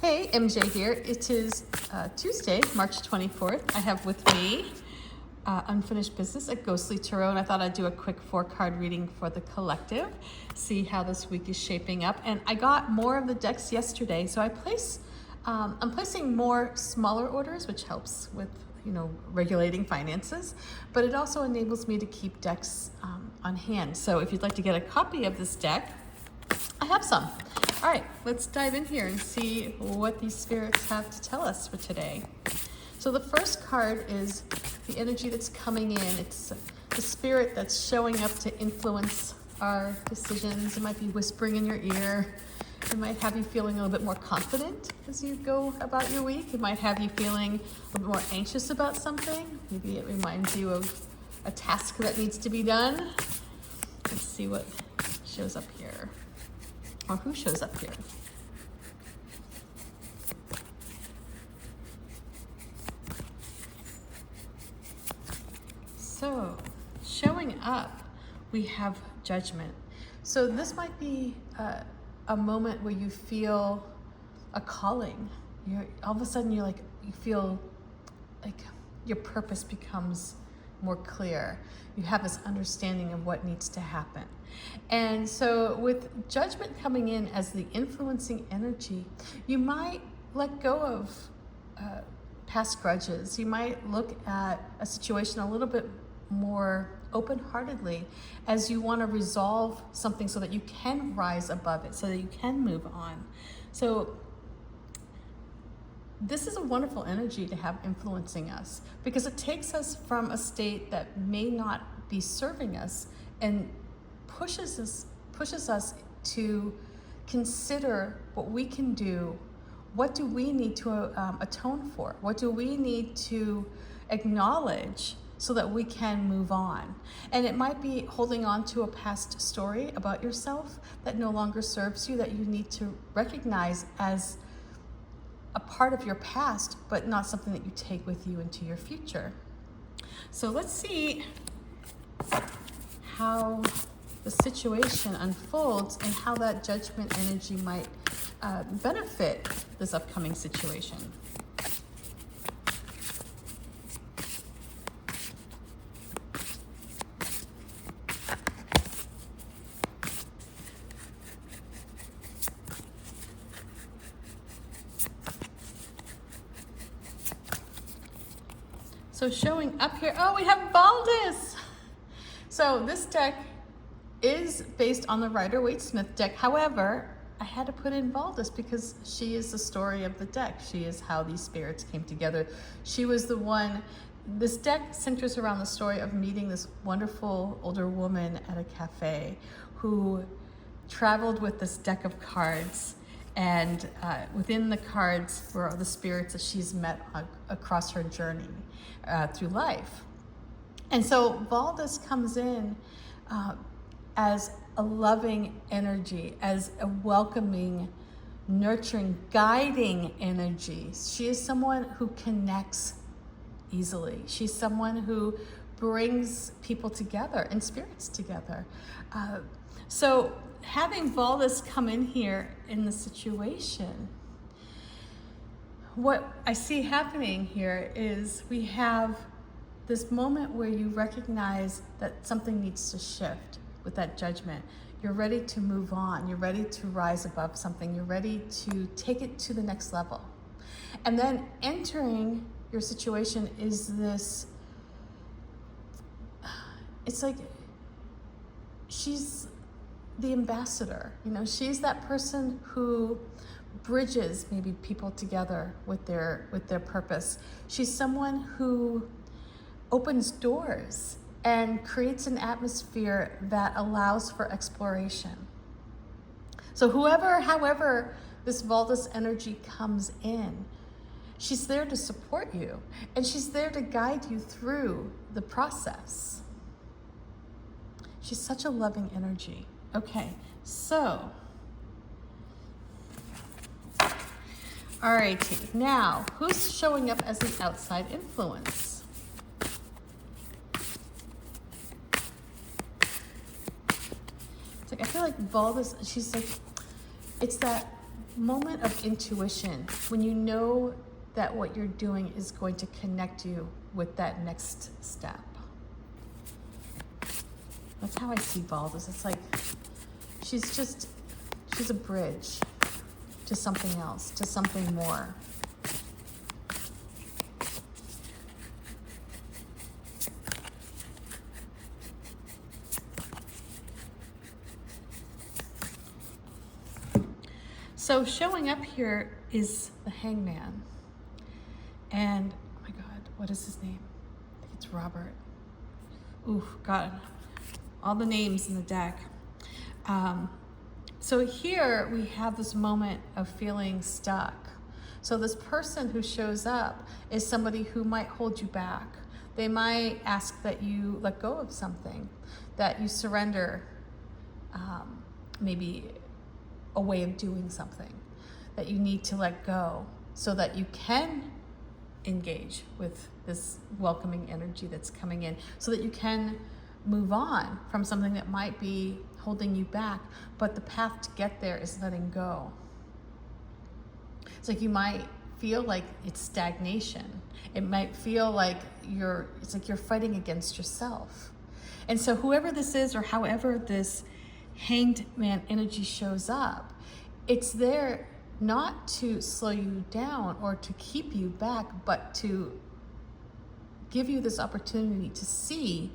Hey, MJ here. It is Tuesday, March 24th. I have with me Unfinished Business, a Ghostly Tarot, and I thought I'd do a quick 4-card reading for the collective, see how this week is shaping up. And I got more of the decks yesterday, so I'm placing more smaller orders, which helps with regulating finances, but it also enables me to keep decks on hand. So if you'd like to get a copy of this deck, I have some. All right, let's dive in here and see what these spirits have to tell us for today. So the first card is the energy that's coming in. It's the spirit that's showing up to influence our decisions. It might be whispering in your ear. It might have you feeling a little bit more confident as you go about your week. It might have you feeling a little bit more anxious about something. Maybe it reminds you of a task that needs to be done. Let's see what shows up here. Or who shows up here? So, showing up, we have judgment. So this might be a moment where you feel a calling. All of a sudden you feel like your purpose becomes more clear. You have this understanding of what needs to happen. And so with judgment coming in as the influencing energy, you might let go of past grudges. You might look at a situation a little bit more open-heartedly as you want to resolve something so that you can rise above it, so that you can move on. So this is a wonderful energy to have influencing us because it takes us from a state that may not be serving us and pushes us to consider what we can do. What do we need to atone for? What do we need to acknowledge so that we can move on? And it might be holding on to a past story about yourself that no longer serves you, that you need to recognize as a part of your past, but not something that you take with you into your future. So let's see how the situation unfolds and how that judgment energy might benefit this upcoming situation. So showing up here, oh, we have Baldus. So this deck is based on the Rider-Waite-Smith deck. However, I had to put in Baldus because she is the story of the deck. She is how these spirits came together. She was the one. This deck centers around the story of meeting this wonderful older woman at a cafe who traveled with this deck of cards. And within the cards were the spirits that she's met across her journey through life. And so Baldus comes in as a loving energy, as a welcoming, nurturing, guiding energy. She is someone who connects easily. She's someone who brings people together and spirits together. So having Baldus come in here in the situation, what I see happening here is we have this moment where you recognize that something needs to shift with that judgment. You're ready to move on. You're ready to rise above something. You're ready to take it to the next level. And then entering your situation is this, it's like she's the ambassador. She's that person who bridges maybe people together with their purpose. She's someone who opens doors and creates an atmosphere that allows for exploration. So however this Baldus energy comes in, she's there to support you and she's there to guide you through the process. She's such a loving energy. Okay, so, alrighty, now, who's showing up as the outside influence? It's like, I feel like Baldus, she's like, it's that moment of intuition, when you know that what you're doing is going to connect you with that next step. That's how I see Baldus. It's like she's a bridge to something else, to something more. So showing up here is the Hangman. And, oh my God, what is his name? I think it's Robert. Ooh, God, all the names in the deck. So here we have this moment of feeling stuck. So this person who shows up is somebody who might hold you back. They might ask that you let go of something, that you surrender maybe a way of doing something, that you need to let go so that you can engage with this welcoming energy that's coming in, so that you can move on from something that might be holding you back, but the path to get there is letting go. It's like you might feel like it's stagnation. It might feel like it's like you're fighting against yourself. And so whoever this is, or however this Hanged Man energy shows up, it's there not to slow you down or to keep you back, but to give you this opportunity to see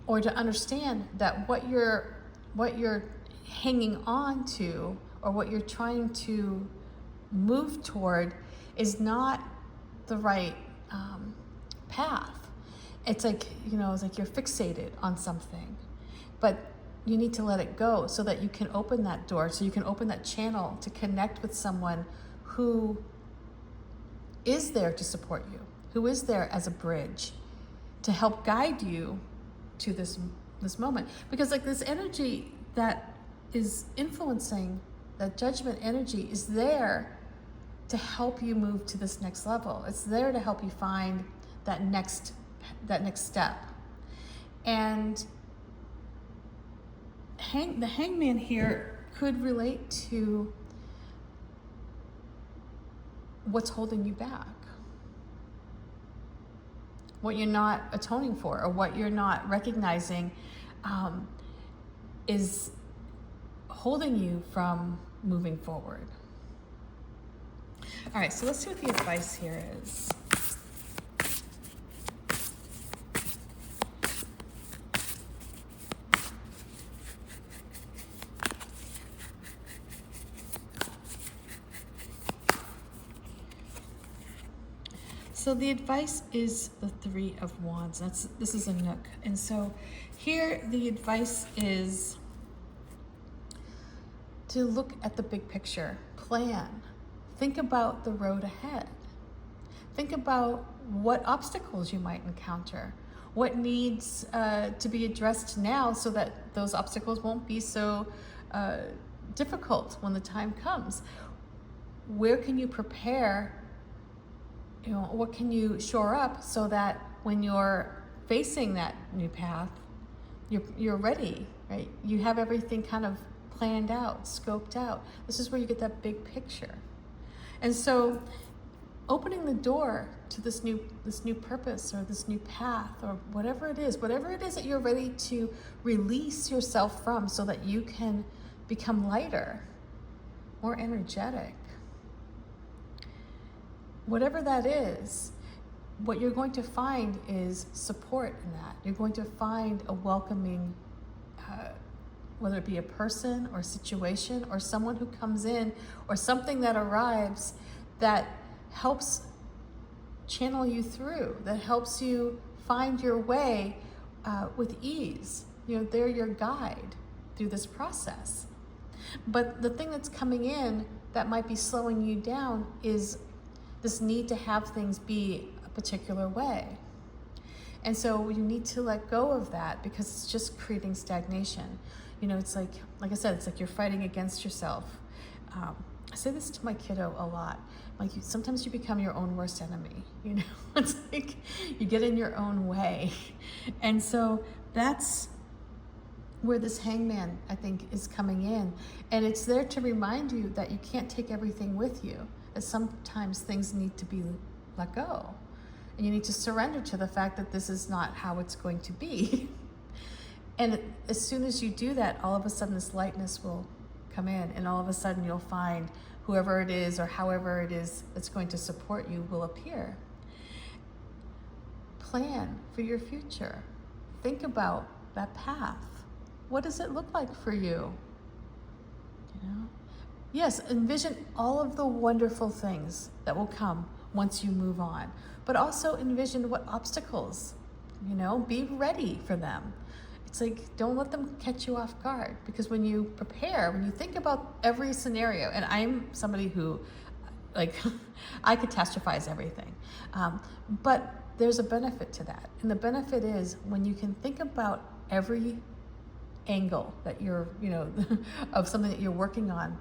or to understand that what you're hanging on to, or what you're trying to move toward, is not the right path. It's like, it's like you're fixated on something, but you need to let it go so that you can open that door, so you can open that channel to connect with someone who is there to support you, who is there as a bridge to help guide you to this moment. Because like this energy that is influencing, that judgment energy, is there to help you move to this next level. It's there to help you find that next step. And the Hangman here could relate to what's holding you back, what you're not atoning for, or what you're not recognizing is holding you from moving forward. All right, so let's see what the advice here is. So the advice is the Three of Wands. This is a Nook. And so here the advice is to look at the big picture, plan, think about the road ahead. Think about what obstacles you might encounter, what needs to be addressed now so that those obstacles won't be so difficult when the time comes. Where can you prepare? What can you shore up so that when you're facing that new path, you're ready, right? You have everything kind of planned out, scoped out. This is where you get that big picture. And so opening the door to this new purpose, or this new path, or whatever it is that you're ready to release yourself from, so that you can become lighter, more energetic. Whatever that is, what you're going to find is support in that. You're going to find a welcoming, whether it be a person or situation or someone who comes in or something that arrives that helps channel you through, that helps you find your way with ease. They're your guide through this process. But the thing that's coming in that might be slowing you down is this need to have things be a particular way. And so you need to let go of that, because it's just creating stagnation. It's like I said, it's like you're fighting against yourself. I say this to my kiddo a lot. Like, sometimes you become your own worst enemy. It's like you get in your own way. And so that's where this hangman, I think, is coming in. And it's there to remind you that you can't take everything with you, that sometimes things need to be let go. And you need to surrender to the fact that this is not how it's going to be. And as soon as you do that, all of a sudden this lightness will come in, and all of a sudden you'll find whoever it is or however it is that's going to support you will appear. Plan for your future. Think about that path. What does it look like for you? You know? Yes, envision all of the wonderful things that will come once you move on, but also envision what obstacles, you know, be ready for them. It's like, don't let them catch you off guard, because when you prepare, when you think about every scenario, and I'm somebody who, like, I catastrophize everything, but there's a benefit to that. And the benefit is when you can think about every angle that you're, you know, of something that you're working on,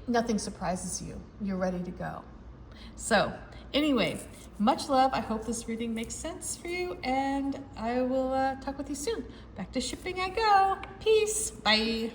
nothing surprises you. You're ready to go. So anyway, much love. I hope this reading makes sense for you, and I will talk with you soon. Back to shipping I go. Peace. Bye.